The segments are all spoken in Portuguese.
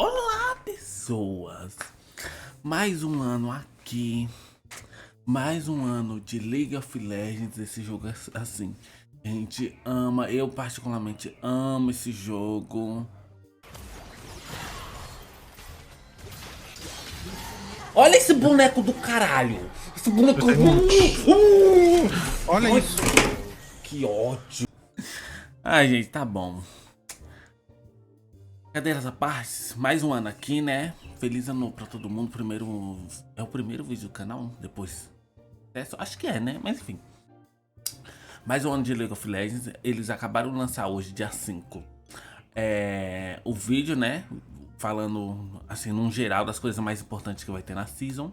Olá, pessoas! Mais um ano aqui, mais um ano de League of Legends. Esse jogo assim, a gente ama, eu particularmente amo esse jogo. Olha esse boneco do caralho! Esse boneco... Olha isso! Que ódio! Ai, gente, tá bom. Cadeiras à parte, mais um ano aqui, né? Feliz ano novo pra todo mundo. É o primeiro vídeo do canal, depois acho que é, né? Mas enfim. Mais um ano de League of Legends. Eles acabaram de lançar hoje, dia 5. O vídeo, né? Falando, assim, num geral das coisas mais importantes que vai ter na Season.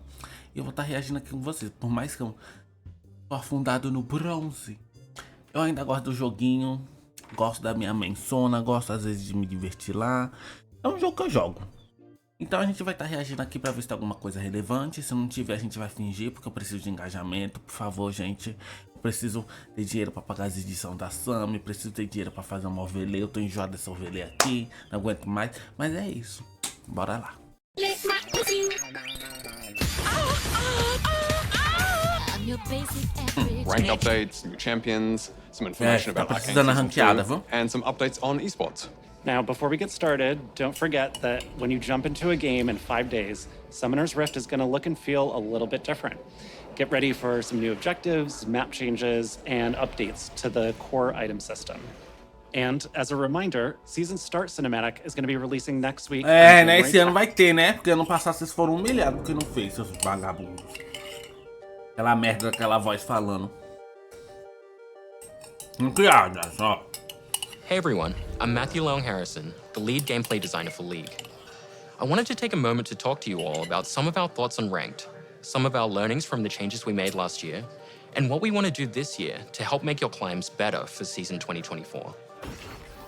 E eu vou estar reagindo aqui com vocês. Por mais que eu tô afundado no bronze, eu ainda gosto do joguinho. Gosto da minha mensona, gosto às vezes de me divertir lá. É um jogo que eu jogo. Então a gente vai estar reagindo aqui pra ver se tem alguma coisa relevante. Se não tiver, a gente vai fingir, porque eu preciso de engajamento. Por favor, gente. Eu preciso ter dinheiro pra pagar as edições da Sammy. Preciso ter dinheiro pra fazer uma ovelha. Eu tô enjoado dessa ovelha aqui. Não aguento mais. Mas é isso. Bora lá. Rank updates, new champions, some information about Arcane Season 2, and some updates on esports. Now, before we get started, don't forget that when you jump into a game in 5 days, Summoner's Rift is going to look and feel a little bit different. Get ready for some new objectives, map changes, and updates to the core item system. And as a reminder, Season Start Cinematic is going to be releasing next week. Né? Esse ano vai ter, né? Porque ano passado vocês foram humilhados porque não fez, seus vagabundos. Aquela merda daquela voz falando. Piadas, ó. Hey everyone, I'm Matthew Long Harrison, the lead gameplay designer for League. I wanted to take a moment to talk to you all about some of our thoughts on Ranked, some of our learnings from the changes we made last year, and what we want to do this year to help make your climbs better for Season 2024.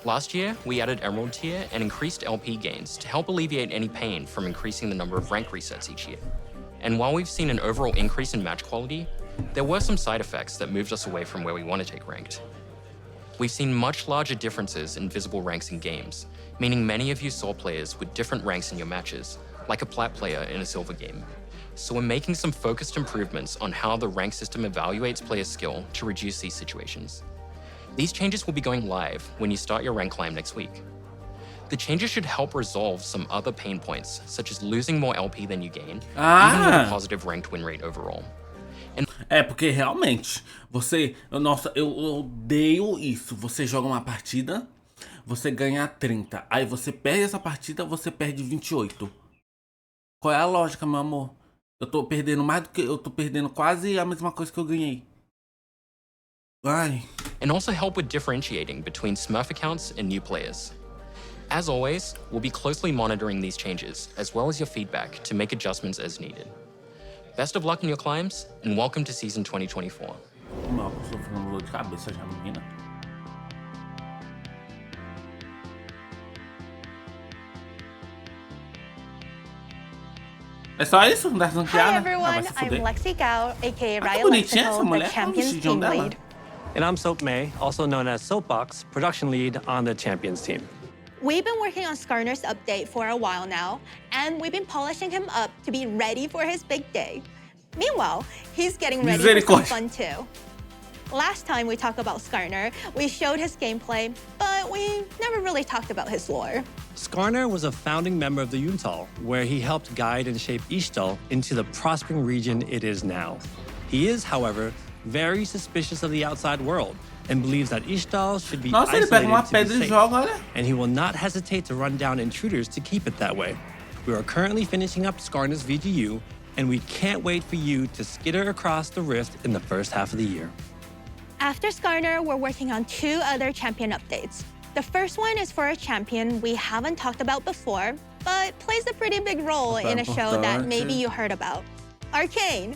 Last year, we added Emerald tier and increased LP gains to help alleviate any pain from increasing the number of rank resets each year. And while we've seen an overall increase in match quality, there were some side effects that moved us away from where we want to take Ranked. We've seen much larger differences in visible ranks in games, meaning many of you saw players with different ranks in your matches, like a plat player in a silver game. So we're making some focused improvements on how the rank system evaluates player skill to reduce these situations. These changes will be going live when you start your rank climb next week. The changes should help resolve some other pain points, such as losing more LP than you gain, even with a positive ranked win rate overall. Porque realmente, nossa, eu odeio isso. Você joga uma partida, você ganha 30. Aí você perde essa partida, você perde 28. Qual é a lógica, meu amor? Eu tô perdendo mais do que... Eu tô perdendo quase a mesma coisa que eu ganhei. Ai. And also help with differentiating between Smurf accounts and new players. As always, we'll be closely monitoring these changes, as well as your feedback, to make adjustments as needed. Best of luck in your climbs, and welcome to Season 2024. Não, eu tô ficando dor de cabeça já, menina. É só isso? Não dá Hi everyone, I'm Lexi Gao, aka Raya Lexico, the Champions Team Lead. And I'm Soap May, also known as Soapbox, production lead on the Champions team. We've been working on Skarner's update for a while now, and we've been polishing him up to be ready for his big day. Meanwhile, he's getting ready for some fun too. Last time we talked about Skarner, we showed his gameplay, but we never really talked about his lore. Skarner was a founding member of the Yuntal, where he helped guide and shape Ishtal into the prospering region it is now. He is, however, very suspicious of the outside world, and believes that Ishtal should be isolated to be safe, and he will not hesitate to run down intruders to keep it that way. We are currently finishing up Skarner's VGU, and we can't wait for you to skitter across the rift in the first half of the year. After Skarner, we're working on 2 other champion updates. The first one is for a champion we haven't talked about before, but plays a pretty big role in a show that maybe you heard about. Arcane.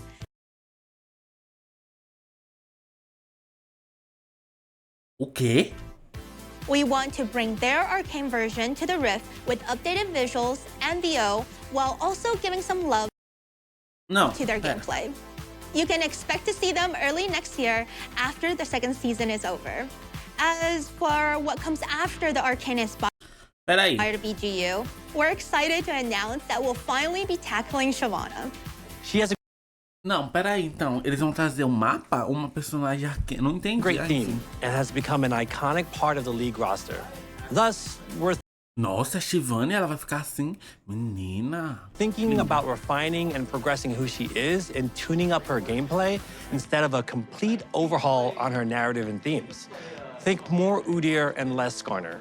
Okay. We want to bring their Arcane version to the Rift with updated visuals and VO, while also giving some love to their gameplay. You can expect to see them early next year after the second season is over. As for what comes after the Arcane is Peraí. BGU, we're excited to announce that we'll finally be tackling Shyvana. She has a Não, peraí, então. Eles vão trazer um mapa? Uma personagem arcana? Não entendi. great team and has become an iconic part of the league roster. Thus, we're Nossa, a Shyvana, ela vai ficar assim. Menina. thinking about refining and progressing who she is and tuning up her gameplay instead of a complete overhaul on her narrative and themes. Think more Udyr and less Skarner.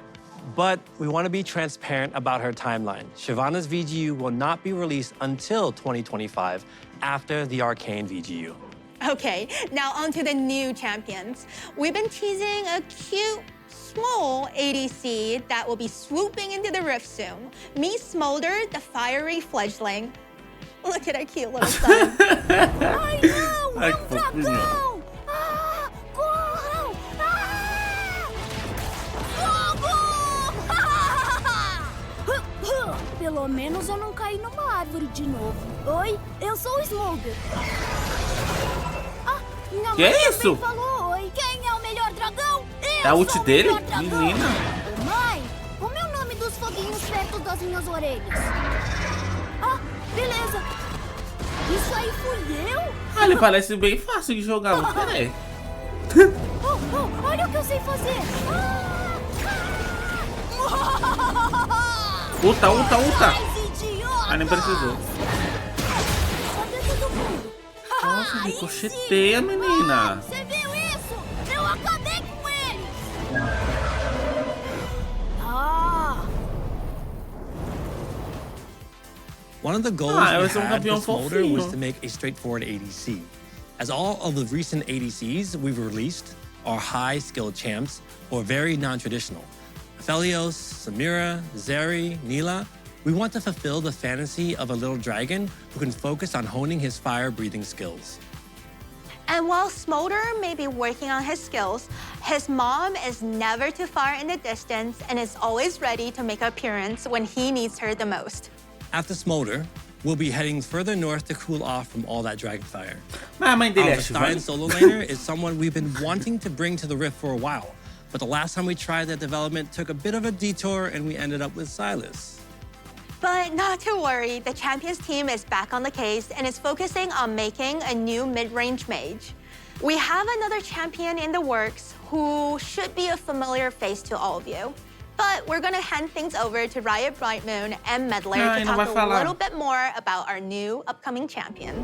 But we want to be transparent about her timeline. Shyvana's VGU will not be released until 2025 after the Arcane VGU. Okay, now on to the new champions. We've been teasing a cute, small ADC that will be swooping into the rift soon. Meet Smolder, the fiery fledgling. Look at our cute little son. Ai, não! É um dragão! Ah, corram! Fogo! Pelo menos eu não caí numa árvore de novo. Oi, eu sou o Smolder. Minha Que mãe é isso? também falou oi. Quem é o melhor dragão? É a ult sou o dele? melhor dragão. Menina. Mãe, como é o nome dos foguinhos perto das minhas orelhas? Ah, beleza. Isso aí fui eu? Ah, ele parece bem fácil de jogar, mas peraí. Olha o que eu sei fazer. Ulta. Mais idiotas. Ah, nem precisou. Cadê todo mundo? Nossa, Aí ricocheteia, sim. menina. Você viu isso? Eu acabei com ele. One of the goals Ah, we eu sou had campeão with Smolder was fofinho. to make a straightforward ADC. As all of the recent ADCs we've released are high-skilled champs or very non-traditional. Aphelios, Samira, Zeri, Nila. We want to fulfill the fantasy of a little dragon who can focus on honing his fire-breathing skills. And while Smolder may be working on his skills, his mom is never too far in the distance and is always ready to make an appearance when he needs her the most. After Smolder, we'll be heading further north to cool off from all that dragon fire. Mas a mãe dele é Our Stein Shyvana? solo laner is someone we've been wanting to bring to the Rift for a while, but the last time we tried that development took a bit of a detour and we ended up with Silas. But not to worry, the Champions team is back on the case and is focusing on making a new mid-range mage. We have another champion in the works who should be a familiar face to all of you. But we're gonna hand things over to Riot Brightmoon and Meddler to não talk vai a falar. little bit more about our new upcoming champion.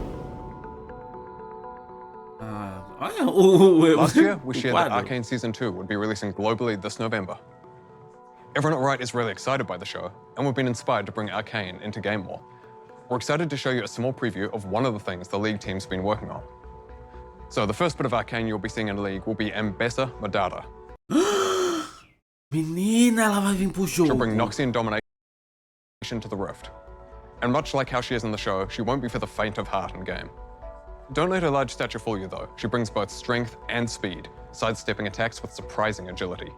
Ah, olha Last year, we shared that quadro. Arcane Season 2 would be releasing globally this November. Everyone at Riot is really excited by the show, and we've been inspired to bring Arcane into game more. We're excited to show you a small preview of one of the things the League team's been working on. So the first bit of Arcane you'll be seeing in the League will be Ambessa Madara. Menina, ela vai vir pro She'll jogo. bring Noxian domination to the Rift. And much like how she is in the show, she won't be for the faint of heart in game. Don't let her large stature fool you though. She brings both strength and speed, sidestepping attacks with surprising agility.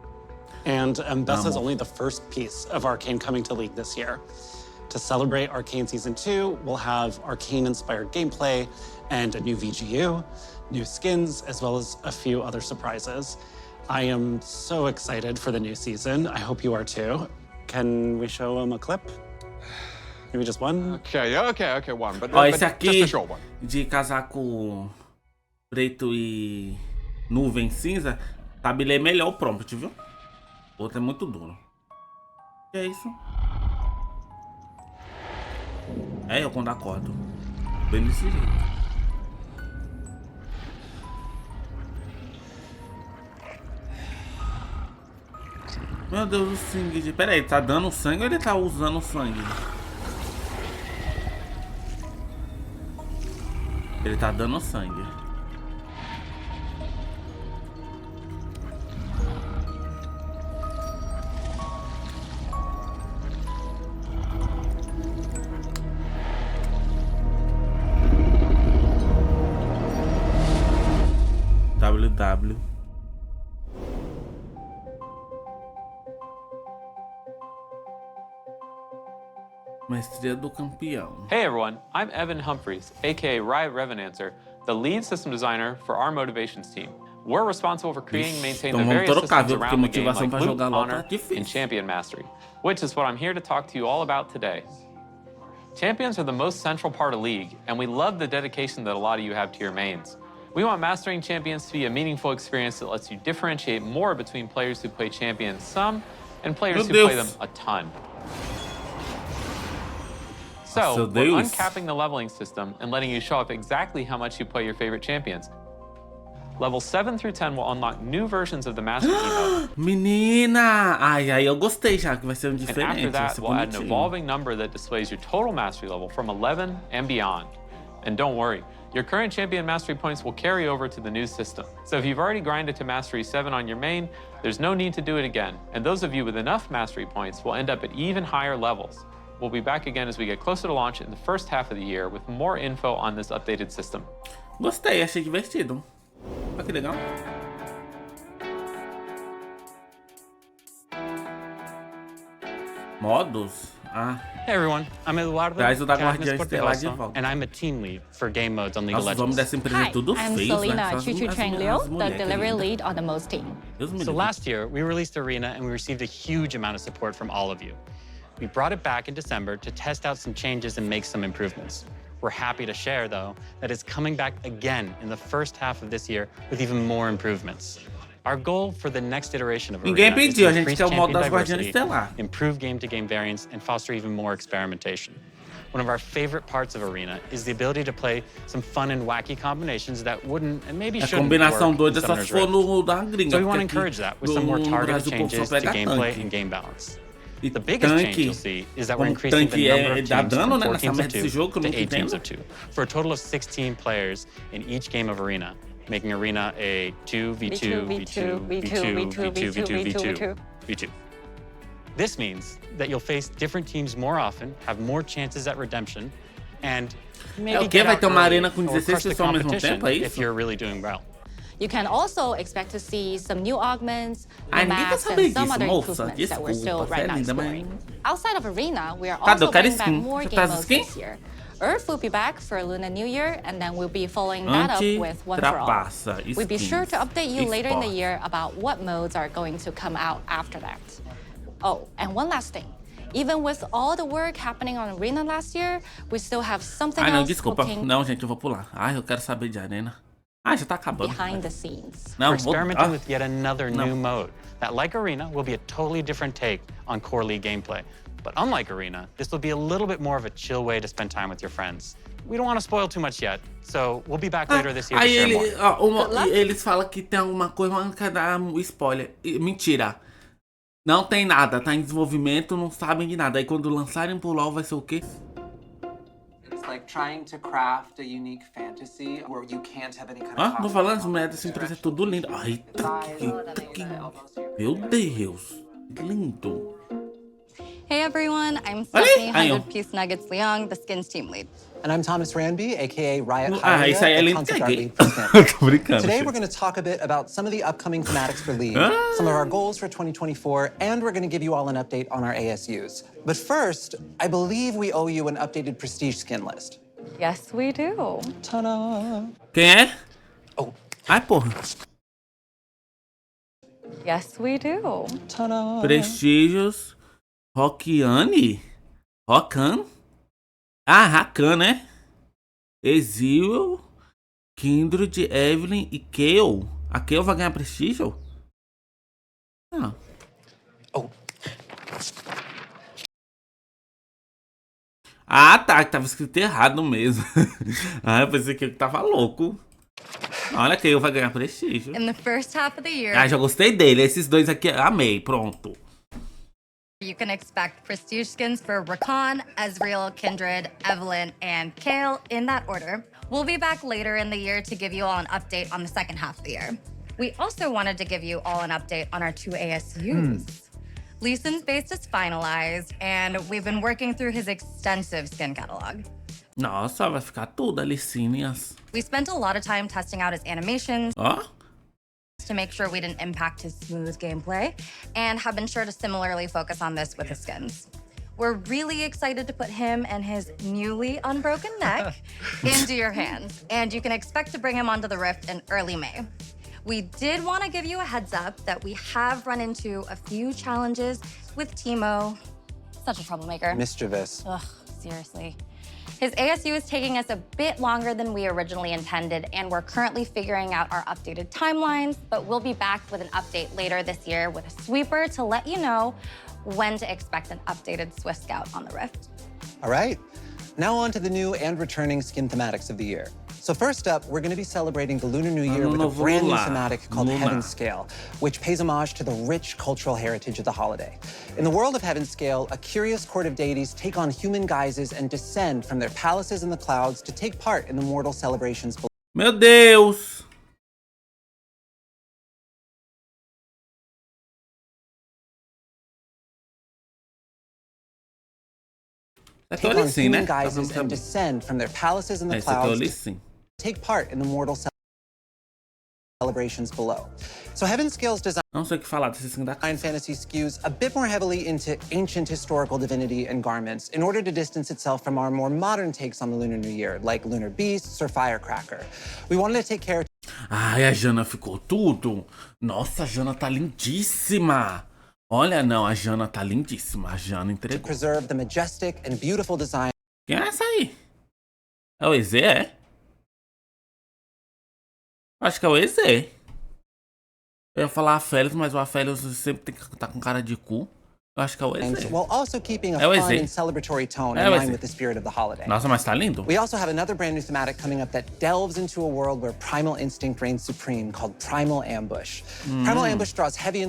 And Ambessa is only the first piece of Arcane coming to League this year. To celebrate Arcane Season 2, we'll have Arcane-inspired gameplay and a new VGU, new skins, as well as a few other surprises. I am so excited for the new season. I hope you are too. Can we show them a clip? Maybe just one? Okay, one, but, Ó, but esse just aqui a short one. de casaco preto e nuvem cinza, tabelei melhor o prompt, viu? O outro é muito duro. Que é isso? É eu quando acordo. Bem desse jeito. Meu Deus, o sangue. Pera aí, tá dando sangue ou ele tá usando sangue? Ele tá dando sangue. WW. Maestria do campeão. Hey everyone, I'm Evan Humphreys, aka Riot Revenancer, the lead system designer for our motivations team. We're responsible for creating and maintaining Então the vamos various trocar, systems viu? Porque around the game, motivação like pra loot, jogar LOL tá honor, difícil. and champion mastery, which is what I'm here to talk to you all about today. Champions are the most central part of League, and we love the dedication that a lot of you have to your mains. We want mastering champions to be a meaningful experience that lets you differentiate more between players who play champions some and players who play them a ton. So, we're uncapping the leveling system and letting you show off exactly how much you play your favorite champions. Levels 7 through 10 will unlock new versions of the Master Emote. Menina! Ai, eu gostei já, que vai ser um And diferente. after Vai that, ser we'll add an bonitinho. evolving number that displays your total mastery level from 11 and beyond. And don't worry, your current champion mastery points will carry over to the new system. So if you've already grinded to mastery 7 on your main, there's no need to do it again. And those of you with enough mastery points will end up at even higher levels. We'll be back again as we get closer to launch in the first half of the year with more info on this updated system. Gostei, achei divertido. Olha que legal. Modos? Ah, Hey everyone, I'm Eduardo Traz o da Cadmus Guardiã Estelar de Corteroso, volta. and I'm a team lead for game modes on League of nossa, os homens Legends. dessa empresa é tudo I'm feio, Selena né? Só Chuchu as Chang Liu, the mulheres delivery lindas. lead on the most team. Deus me So livre. last year, we released Arena and we received a huge amount of support from all of you. We brought it back in December to test out some changes and make some improvements. We're happy to share, though, that it's coming back again in the first half of this year with even more improvements. Our goal for the next iteration of Ninguém Arena is pediu, to a gente increase quer o modo champion das Guardiãs diversity, Estelar. improve game-to-game variance, and foster even more experimentation. One of our favorite parts of Arena is the ability to play some fun and wacky combinations that wouldn't and maybe A shouldn't combinação work in doida só se Summoner's for Rift. no da gringa. So we want to porque encourage aqui that with some more no targeted Brasil o povo só changes to pega gameplay tanque. and game balance. E The biggest change tanque, you'll see is that we're como increasing the tanque number of dá teams dano, from né, 4 nessa teams of merda 2 desse jogo que eu to nunca 8 teams entendo. of 2, for a total of 16 players in each game of Arena, making Arena a 2v2, v2, v2, v2, v2, v2. This means that you'll face different teams more often, have more chances at redemption, and maybe o quê? get Vai out ter uma early arena com or 16 crush the pessoas ao mesmo competition tempo, é if isso? you're really doing well. You can also expect to see some new augments, Ai, new ninguém quer maps, saber and some disso, other moça. improvements that we're still Desculpa, right você é now linda, mas... exploring. Outside of Arena, we are Cadê? also Eu quero bringing back skin. more Você game traz modes skin? this year. Earth will be back for Lunar New Year, and then we'll be following that up with One for All. Anti-trapaça, We'll be sure to update you later in the esporte. year about what modes are going to come out after that. Oh, and one last thing. Even with all the work happening on Arena last year, we still have something Ai, não, else desculpa. cooking Não, gente, eu vou pular. Ai, eu quero saber de arena. Ai, já tá acabando. behind the scenes. Não, We're vou... experimenting with yet another No. new mode that, like Arena, will be a totally different take on core League gameplay. But unlike Arena, this will be a little bit more of a chill way to spend time with your friends. We don't want to spoil too much yet, so we'll be back later this year to Aí share ele, more. eles falam que tem alguma coisa, mas não quer dar spoiler. Mentira. Não tem nada, tá em desenvolvimento, não sabem de nada. Aí quando lançarem pro LoL vai ser o quê? It's like trying to craft a unique fantasy where you can't have any kind of Ah, tô falando, as conflict mulheres dessa empresa é tudo lindo. Ai, que... Meu Deus. Que lindo. Hey everyone, I'm Olha Stephanie aí. 100 Piece Nuggets Leong, the skins team lead. And I'm Thomas Ranby, aka Riot Ah, isso aí é the lindo. concept Que é art gay. lead for Skins. Tô brincando. Today gente. we're going to talk a bit about some of the upcoming thematics for League, Ah. some of our goals for 2024, and we're going to give you all an update on our ASUs. But first, I believe we owe you an updated prestige skin list. Yes, we do. Ta-da! Quem é? Oh. Ai, porra. Yes, we do. Ta-da! Prestígios. Rockiane? Rockan? Ah, Rakan, né? Exílio. Kindred, Evelyn e Kale. A Kale vai ganhar prestígio? Ah. Oh. Ah, tá. Que tava escrito errado mesmo. Ah, eu pensei que eu tava louco. Olha, Kale vai ganhar prestígio. In the first half of the year, Ah, já gostei dele. Esses dois aqui, amei. Pronto. you can expect prestige skins for Rakan, Ezreal, Kindred, Evelyn, and Kale in that order. We'll be back later in the year to give you all an update on the second half of the year. We also wanted to give you all an update on our 2 ASUs. Lee Sin's base is finalized, and we've been working through his extensive skin catalog. Nossa, vai ficar tudo, Alicínias. We spent a lot of time testing out his animations Ó. to make sure we didn't impact his smooth gameplay, and have been sure to similarly focus on this with his skins. We're really excited to put him and his newly unbroken neck into your hands, and you can expect to bring him onto the Rift in early May. We did want to give you a heads up that we have run into a few challenges with Timo. Such a troublemaker. Mischievous. Ugh, seriously. His ASU is taking us a bit longer than we originally intended, and we're currently figuring out our updated timelines, but we'll be back with an update later this year with a sweeper to let you know when to expect an updated Swift Scout on the Rift. All right, now on to the new and returning skin thematics of the year. So first up, we're going to be celebrating the Lunar New Year with a brand new thematic called Heaven Scale, which pays homage to the rich cultural heritage of the holiday. In the world of Heaven Scale, a curious court of deities take on human guises and descend from their palaces in the clouds to take part in the mortal celebrations. Meu Deus! Take on human guises and descend from their palaces in the clouds. Take part in the mortal celebrations below. So Heaven Scale's design fantasy skews a bit more heavily into ancient historical divinity and garments in order to distance itself from our more modern takes on the Lunar New Year, like lunar beasts or firecracker. We wanted to take care. Ai, a Jana ficou tudo. Nossa, a Jana tá lindíssima. Olha, não, a Jana tá lindíssima. A Jana entregou. To preserve the majestic and beautiful design. Quem é essa aí? É o EZ, é? Acho que é o EZ. Eu ia falar Afélios, mas o Afélios sempre tem que estar com cara de cu. Eu acho que é o EZ. While also keeping a fun and celebratory tone in line with the spirit of the holiday. Nossa, mas tá lindo. We also have another brand new thematic coming up that delves into a world where primal instinct reigns supreme, called Primal Ambush. Primal Ambush draws heavy.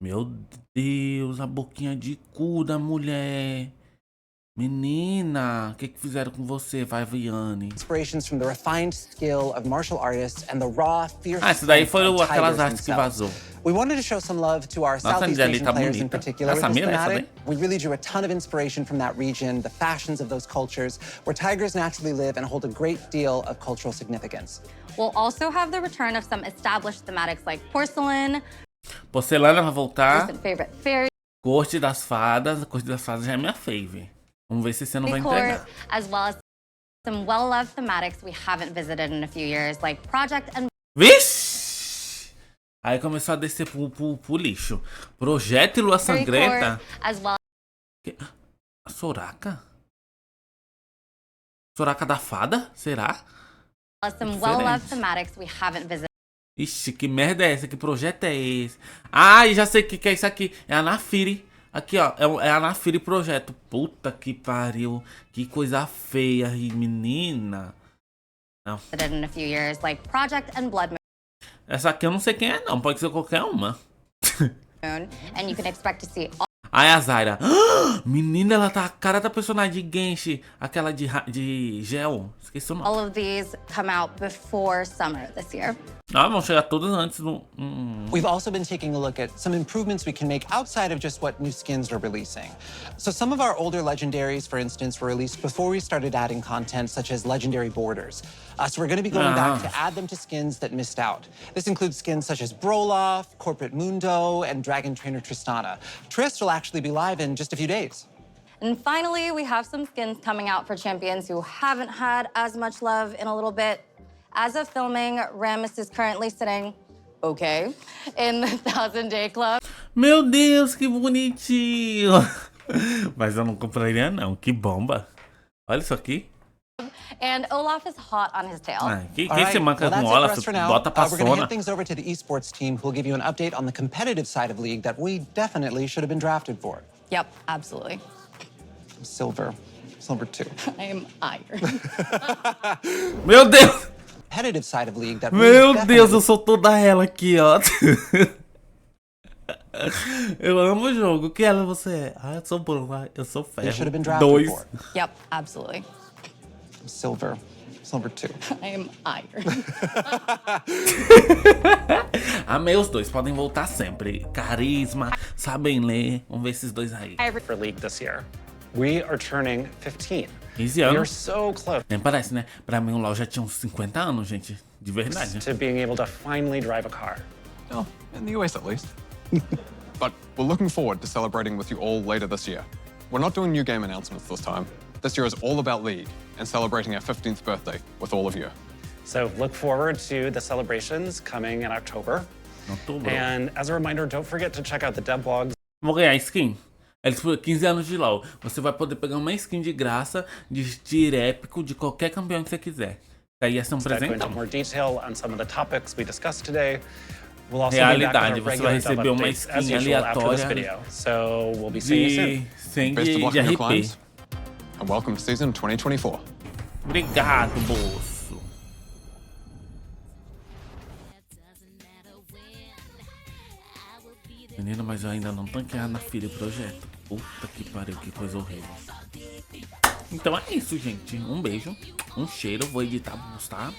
Meu Deus, a boquinha de cu da mulher. Menina, o que fizeram com você, vai, Viane? Inspirations from the refined skill of martial artists and the raw, fierce. Esse daí foi aquelas artes que vazou. We wanted to show some love to our Southeast Asian players in particular with this thematic. We really drew a ton of inspiration from that region, the fashions of those cultures, where tigers naturally live and hold a great deal of cultural significance. We'll also have the return of some established thematics like porcelain. Porcelana vai voltar. Favorite fairy. Corte das Fadas. A Corte das Fadas já é minha fave. Vamos ver se você não vai entregar. As well as some well-loved thematics we haven't visited in a few years, like Project and... Vixe! Aí começou a descer pro lixo. Projeto e Lua Sangrenta. As well... A Soraka? Soraka da Fada? Será? Some well-loved thematics we haven't visited. Ixi, que merda é essa? Que projeto é esse? Ah, já sei o que é isso aqui. É a Nafiri. Aqui, ó. É a Nafiri Projeto. Puta que pariu. Que coisa feia, menina. Não. In a few years, like Project and Blood Moon. Essa aqui eu não sei quem é, não. Pode ser qualquer uma. And you can expect to see all... Ai, a Zaira. Menina, ela tá a cara da personagem de Genshin. Aquela de gel. Esqueci o nome. All of these come out before summer this year. Ah, vão chegar todas antes do... We've also been taking a look at some improvements we can make outside of just what new skins we're releasing. So some of our older legendaries, for instance, were released before we started adding content such as legendary borders. So we're going to be going back to add them to skins that missed out. This includes skins such as Broloff, Corporate Mundo, and Dragon Trainer Tristana. Trist will actually be live in just a few days. And finally, we have some skins coming out for champions who haven't had as much love in a little bit. As of filming, Rammus is currently sitting, okay, in the 1000-Day Club. Meu Deus, que bonitinho! Mas eu não compraria não, que bomba. Olha isso aqui. And Olaf is hot on his tail. Quem se manca com Olaf, bota pra We're going to hand things over to the esports team who will give you an update on the competitive side of League that we definitely should have been drafted for. Yep, absolutely. Silver 2. I am iron. Meu Deus! Competitive side of League that Meu Deus, eu sou toda ela aqui, ó. Eu amo o jogo. Que ela você é? Ah, eu sou Bruna, eu sou Ferro. 2. Yep, absolutely. Silver 2. I am iron. Amei os dois, podem voltar sempre. Carisma, sabem ler. Vamos ver esses dois aí. For League this year. We are turning 15. 15 anos. We are so close. Nem parece, né? Pra mim o LoL já tinha uns 50 anos, gente. De verdade. To being able to finally drive a car. Oh, in the US at least. But we're looking forward to celebrating with you all later this year. We're not doing new game announcements this time. This year is all about League and celebrating our 15th birthday with all of you. So look forward to the celebrations coming in October. And as a reminder, don't forget to check out the dev blogs. Vou ganhar skin. Eles por 15 anos de LoL. Você vai poder pegar uma skin de graça de tier épico de qualquer campeão que você quiser. Aí ia ser um presente. Realidade, você vai receber uma skin aleatória de sangue de RP. And welcome to season 2024. Obrigado, bolso. Menino, mas eu ainda não tanquei na filha do projeto. Puta que pariu, que coisa horrível. Então é isso, gente. Um beijo, um cheiro. Vou editar, vou postar.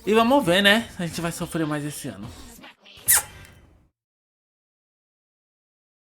E vamos ver, né? A gente vai sofrer mais esse ano.